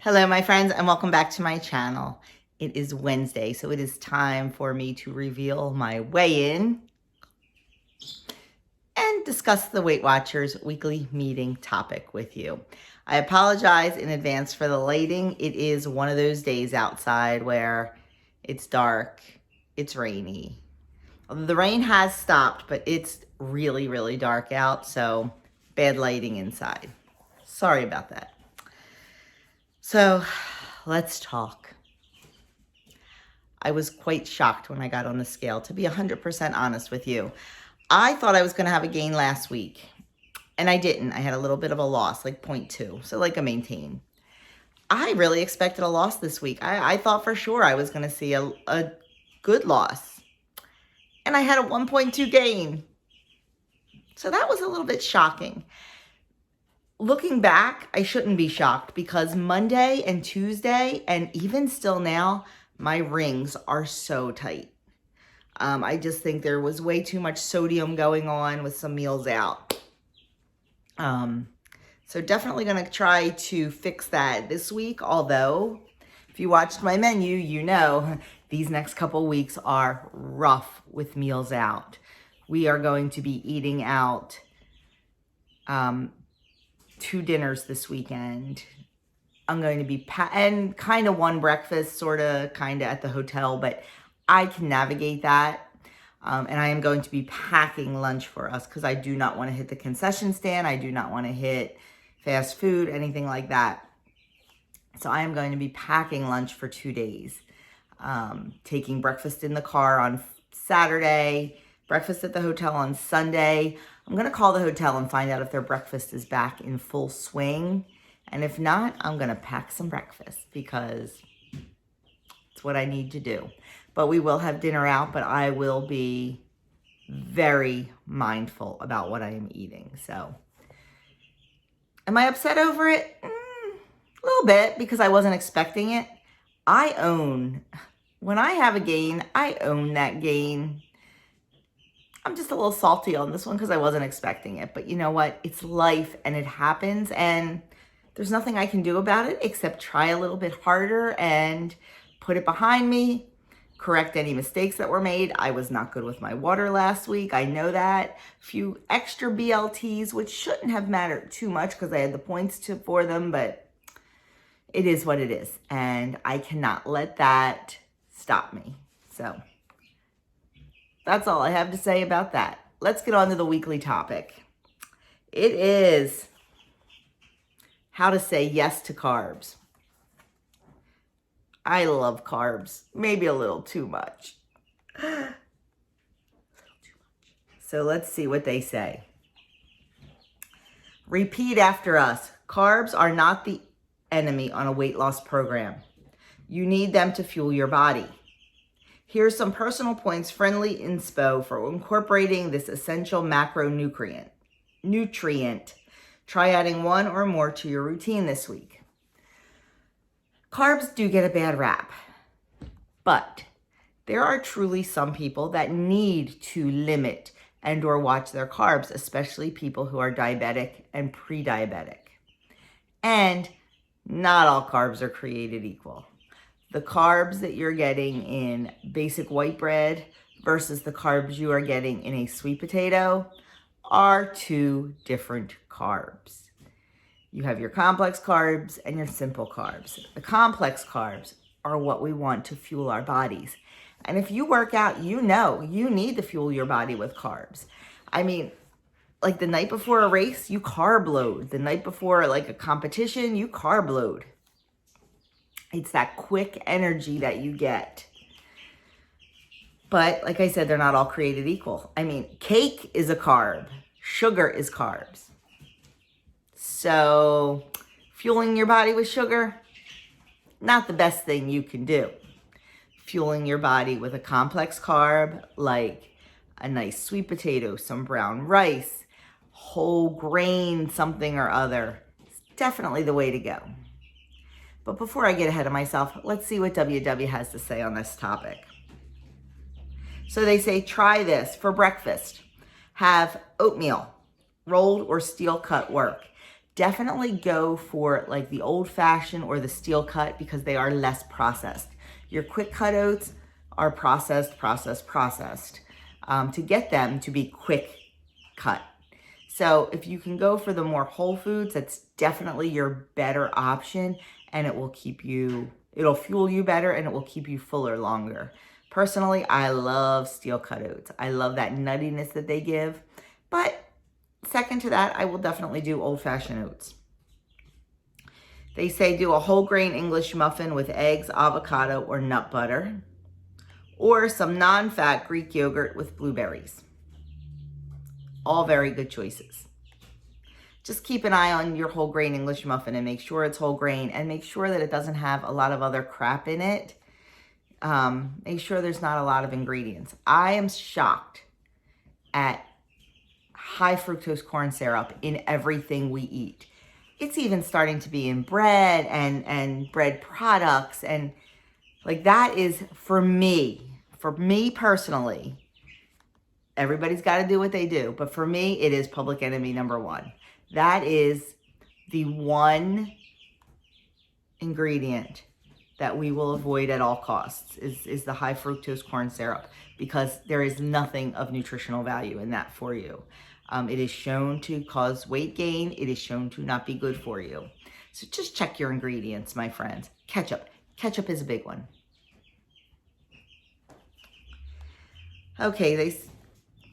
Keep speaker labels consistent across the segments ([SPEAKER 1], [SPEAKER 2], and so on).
[SPEAKER 1] Hello, my friends, and welcome back to my channel. It is Wednesday, so it is time for me to reveal my weigh-in and discuss the Weight Watchers weekly meeting topic with you. I apologize in advance for the lighting. It is one of those days outside where it's dark, it's rainy. The rain has stopped, but it's really, really dark out, so bad lighting inside. Sorry about that. So, let's talk. I was quite shocked when I got on the scale, to be 100% honest with you. I thought I was going to have a gain last week, and I didn't. I had a little bit of a loss, like 0.2, so like a maintain. I really expected a loss this week. I thought for sure I was going to see a good loss, and I had a 1.2 gain. So that was a little bit shocking. Looking back, I shouldn't be shocked because Monday and Tuesday, and even still now, my rings are so tight. I just think there was way too much sodium going on with some meals out. So definitely going to try to fix that this week. Although, if you watched my menu, you know these next couple weeks are rough with meals out. We are going to be eating out 2 dinners this weekend. I'm going to be, and kind of one breakfast, sort of, kind of at the hotel, but I can navigate that. And I am going to be packing lunch for us because I do not want to hit the concession stand. I do not want to hit fast food, anything like that. So I am going to be packing lunch for 2 days. Taking breakfast in the car on Saturday, breakfast at the hotel on Sunday. I'm going to call the hotel and find out if their breakfast is back in full swing. And if not, I'm going to pack some breakfast because it's what I need to do. But we will have dinner out, but I will be very mindful about what I am eating. So, am I upset over it? A little bit because I wasn't expecting it. When I have a gain, I own that gain. I'm just a little salty on this one because I wasn't expecting it. But you know what? It's life and it happens. And there's nothing I can do about it except try a little bit harder and put it behind me, correct any mistakes that were made. I was not good with my water last week. I know that. A few extra BLTs, which shouldn't have mattered too much because I had the points for them, but it is what it is. And I cannot let that stop me. So that's all I have to say about that. Let's get on to the weekly topic. It is how to say yes to carbs. I love carbs, maybe a little too much. So let's see what they say. Repeat after us. Carbs are not the enemy on a weight loss program. You need them to fuel your body. Here's some personal points, friendly inspo for incorporating this essential macronutrient. Try adding 1 or more to your routine this week. Carbs do get a bad rap, but there are truly some people that need to limit and or watch their carbs, especially people who are diabetic and pre-diabetic. And not all carbs are created equal. The carbs that you're getting in basic white bread versus the carbs you are getting in a sweet potato are 2 different carbs. You have your complex carbs and your simple carbs. The complex carbs are what we want to fuel our bodies. And if you work out, you know you need to fuel your body with carbs. I mean, like the night before a race, you carb load. The night before like a competition, you carb load. It's that quick energy that you get. But like I said, they're not all created equal. I mean, cake is a carb. Sugar is carbs. So fueling your body with sugar, not the best thing you can do. Fueling your body with a complex carb like a nice sweet potato, some brown rice, whole grain, something or other, is definitely the way to go. But before I get ahead of myself, let's see what WW has to say on this topic. So they say, try this for breakfast. Have oatmeal, rolled or steel cut work. definitely go for like the old fashioned or the steel cut because they are less processed. Your quick cut oats are processed to get them to be quick cut. So if you can go for the more whole foods, that's definitely your better option, and it'll fuel you better, and it will keep you fuller longer. Personally, I love steel cut oats. I love that nuttiness that they give, but second to that, I will definitely do old-fashioned oats. They say do a whole grain English muffin with eggs, avocado, or nut butter, or some non-fat Greek yogurt with blueberries. All very good choices. Just keep an eye on your whole grain English muffin and make sure it's whole grain, and make sure that it doesn't have a lot of other crap in it. Make sure there's not a lot of ingredients. I am shocked at high fructose corn syrup in everything we eat. It's even starting to be in bread and bread products, and like that is for me personally. Everybody's got to do what they do, but for me, it is public enemy number one. That is the one ingredient that we will avoid at all costs is the high fructose corn syrup, because there is nothing of nutritional value in that for you. It is shown to cause weight gain. It is shown to not be good for you. So just check your ingredients, my friends. Ketchup. Ketchup is a big one. Okay,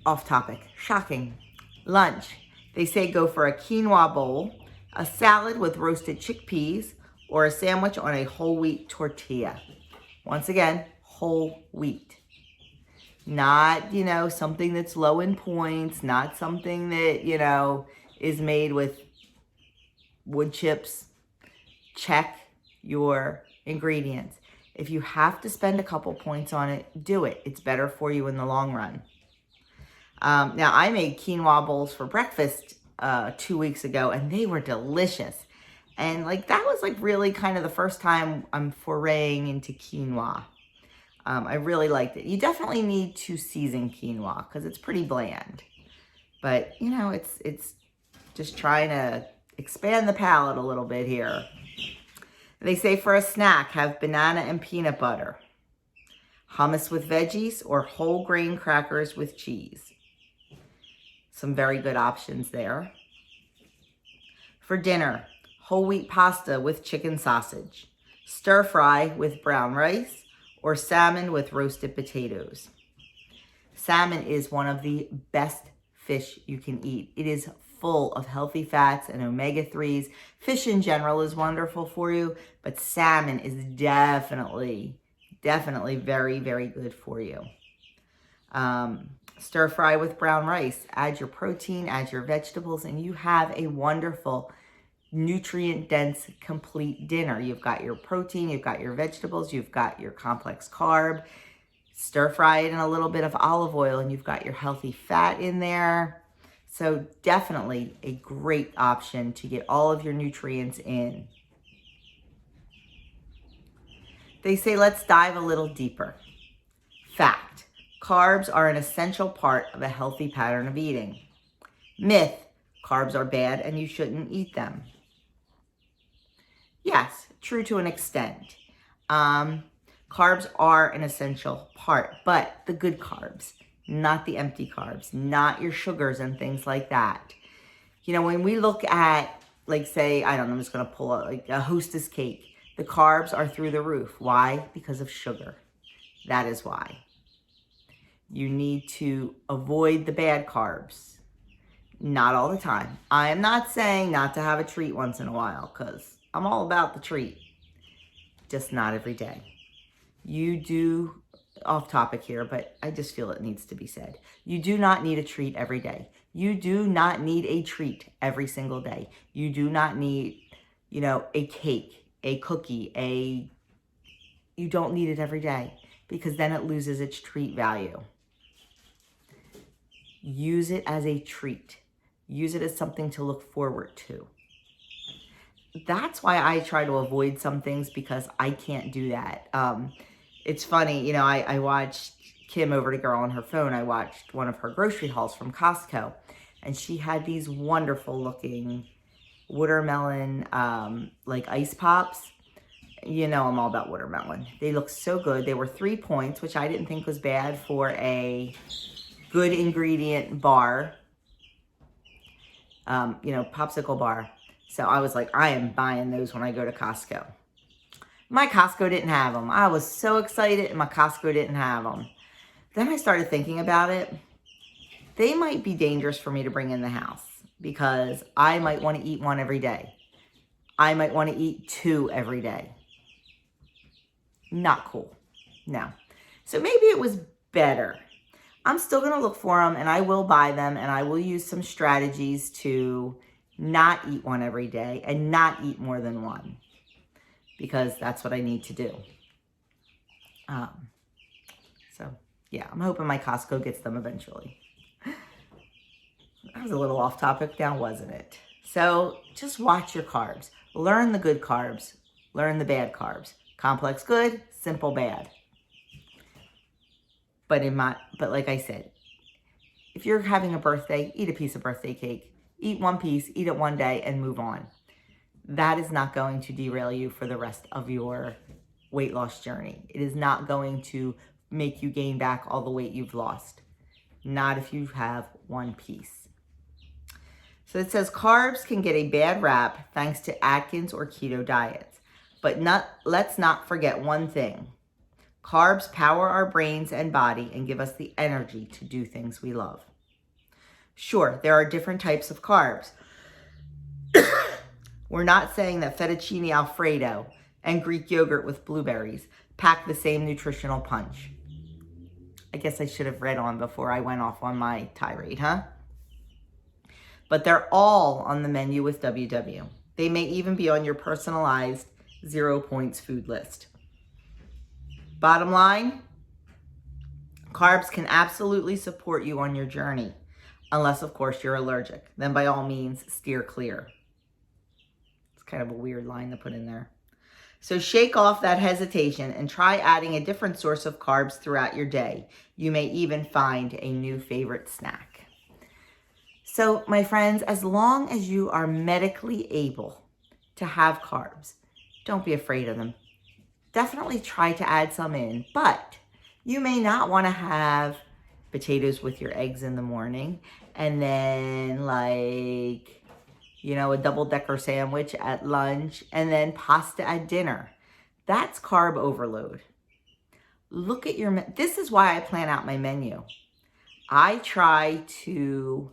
[SPEAKER 1] off topic. Shocking. Lunch. They say go for a quinoa bowl, a salad with roasted chickpeas, or a sandwich on a whole wheat tortilla. Once again, whole wheat. Not, something that's low in points, not something that, is made with wood chips. Check your ingredients. If you have to spend a couple points on it, do it. It's better for you in the long run. Now, I made quinoa bowls for breakfast 2 weeks ago, and they were delicious. And that was really kind of the first time I'm foraying into quinoa. I really liked it. You definitely need to season quinoa because it's pretty bland. But, it's just trying to expand the palate a little bit here. They say for a snack, have banana and peanut butter, hummus with veggies, or whole grain crackers with cheese. Some very good options there. For dinner, whole wheat pasta with chicken sausage, stir fry with brown rice, or salmon with roasted potatoes. Salmon is one of the best fish you can eat. It is full of healthy fats and omega-3s. Fish in general is wonderful for you, but salmon is definitely very, very good for you. Stir fry with brown rice. Add your protein, add your vegetables, and you have a wonderful, nutrient-dense, complete dinner. You've got your protein, you've got your vegetables, you've got your complex carb. Stir fry it in a little bit of olive oil, and you've got your healthy fat in there. So definitely a great option to get all of your nutrients in. They say let's dive a little deeper. Fact: carbs are an essential part of a healthy pattern of eating. Myth: carbs are bad and you shouldn't eat them. Yes, true to an extent. Carbs are an essential part, but the good carbs, not the empty carbs, not your sugars and things like that. When we look at, say, I don't know, I'm just going to pull out a Hostess cake. The carbs are through the roof. Why? Because of sugar. That is why. You need to avoid the bad carbs. Not all the time. I am not saying not to have a treat once in a while, because I'm all about the treat. Just not every day. You do, off topic here, but I just feel it needs to be said. You do not need a treat every day. You do not need a treat every single day. You do not need, a cake, a cookie, you don't need it every day, because then it loses its treat value. Use it as a treat. Use it as something to look forward to. That's why I try to avoid some things, because I can't do that. It's funny, I watched Kim over to Girl on her phone. I watched one of her grocery hauls from Costco, and she had these wonderful looking watermelon, like ice pops. You know I'm all about watermelon. They look so good. They were 3 points, which I didn't think was bad for a good ingredient bar, popsicle bar. So I was like, I am buying those when I go to Costco. My Costco didn't have them. I was so excited, and my Costco didn't have them. Then I started thinking about it. They might be dangerous for me to bring in the house because I might want to eat one every day. I might want to eat 2 every day. Not cool. No. So maybe it was better. I'm still going to look for them, and I will buy them, and I will use some strategies to not eat one every day and not eat more than one, because that's what I need to do. So yeah, I'm hoping my Costco gets them eventually. That was a little off topic now, wasn't it? So just watch your carbs. Learn the good carbs. Learn the bad carbs. Complex good, simple bad. But like I said, if you're having a birthday, eat a piece of birthday cake. Eat one piece, eat it one day, and move on. That is not going to derail you for the rest of your weight loss journey. It is not going to make you gain back all the weight you've lost. Not if you have one piece. So it says carbs can get a bad rap thanks to Atkins or keto diets. But let's not forget one thing. Carbs power our brains and body and give us the energy to do things we love. Sure, there are different types of carbs. We're not saying that fettuccine alfredo and Greek yogurt with blueberries pack the same nutritional punch. I guess I should have read on before I went off on my tirade, huh? But they're all on the menu with WW. They may even be on your personalized 0 points food list. Bottom line, carbs can absolutely support you on your journey, unless, of course, you're allergic. Then by all means, steer clear. It's kind of a weird line to put in there. So shake off that hesitation and try adding a different source of carbs throughout your day. You may even find a new favorite snack. So, my friends, as long as you are medically able to have carbs, don't be afraid of them. Definitely try to add some in, but you may not want to have potatoes with your eggs in the morning and then a double-decker sandwich at lunch and then pasta at dinner. That's carb overload. Look at this is why I plan out my menu. I try to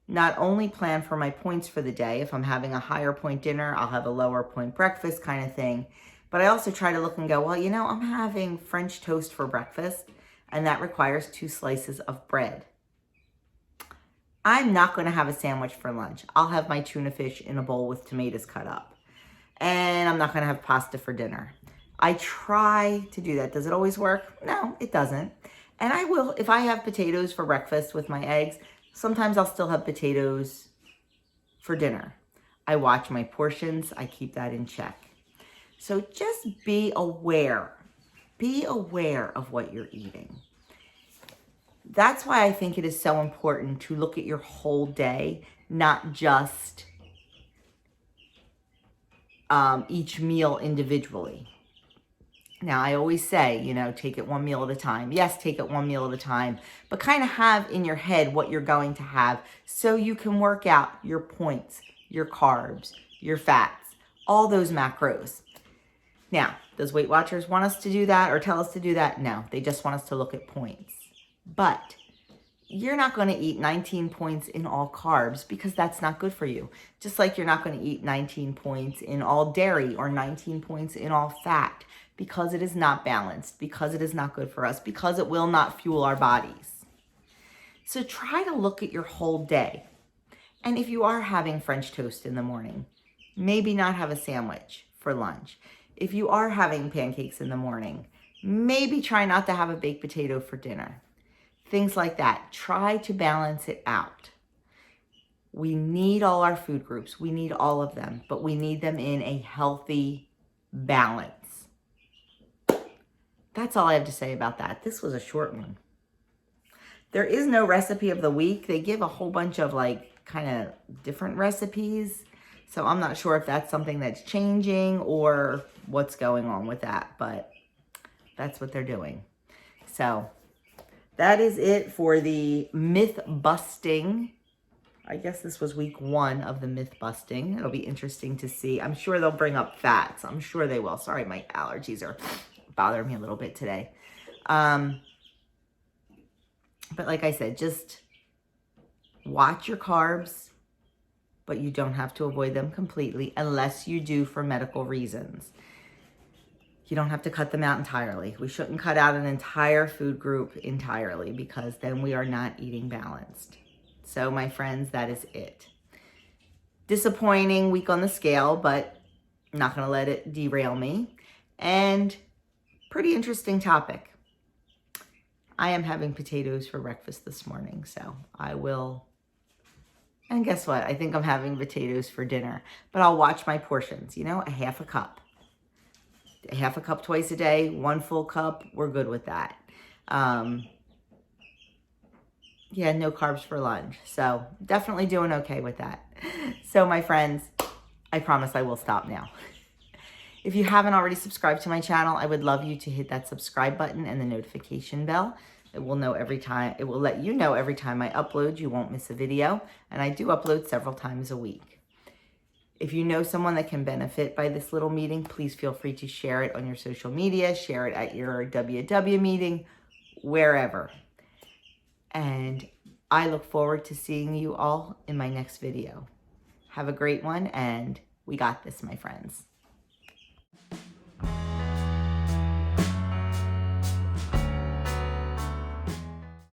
[SPEAKER 1] not only plan for my points for the day. If I'm having a higher point dinner, I'll have a lower point breakfast kind of thing. But I also try to look and go, well, I'm having French toast for breakfast, and that requires 2 slices of bread. I'm not going to have a sandwich for lunch. I'll have my tuna fish in a bowl with tomatoes cut up. And I'm not going to have pasta for dinner. I try to do that. Does it always work? No, it doesn't. And I will, if I have potatoes for breakfast with my eggs, sometimes I'll still have potatoes for dinner. I watch my portions. I keep that in check. So just be aware. Be aware of what you're eating. That's why I think it is so important to look at your whole day, not just each meal individually. Now, I always say, take it one meal at a time. Yes, take it one meal at a time, but kind of have in your head what you're going to have so you can work out your points, your carbs, your fats, all those macros. Now, does Weight Watchers want us to do that or tell us to do that? No, they just want us to look at points. But you're not going to eat 19 points in all carbs because that's not good for you. Just like you're not going to eat 19 points in all dairy or 19 points in all fat, because it is not balanced, because it is not good for us, because it will not fuel our bodies. So try to look at your whole day. And if you are having French toast in the morning, maybe not have a sandwich for lunch. If you are having pancakes in the morning, maybe try not to have a baked potato for dinner. Things like that. Try to balance it out. We need all our food groups. We need all of them, but we need them in a healthy balance. That's all I have to say about that. This was a short one. There is no recipe of the week. They give a whole bunch of kind of different recipes. So I'm not sure if that's something that's changing or what's going on with that, but that's what they're doing. So that is it for the myth busting. I guess this was week 1 of the myth busting. It'll be interesting to see. I'm sure they'll bring up fats. I'm sure they will. Sorry, my allergies are bothering me a little bit today. But like I said, just watch your carbs, but you don't have to avoid them completely unless you do for medical reasons. You don't have to cut them out entirely. We shouldn't cut out an entire food group entirely because then we are not eating balanced. So my friends, that is it. Disappointing week on the scale, but not going to let it derail me. And pretty interesting topic. I am having potatoes for breakfast this morning, so I will. And guess what? I think I'm having potatoes for dinner, but I'll watch my portions, you know, a half a cup. A half a cup twice a day, 1 full cup, we're good with that. Yeah, no carbs for lunch. So definitely doing okay with that. So my friends, I promise I will stop now. If you haven't already subscribed to my channel, I would love you to hit that subscribe button and the notification bell. It will let you know every time I upload. You won't miss a video. And I do upload several times a week. If you know someone that can benefit by this little meeting, please feel free to share it on your social media, share it at your WW meeting, wherever. And I look forward to seeing you all in my next video. Have a great one, and we got this, my friends.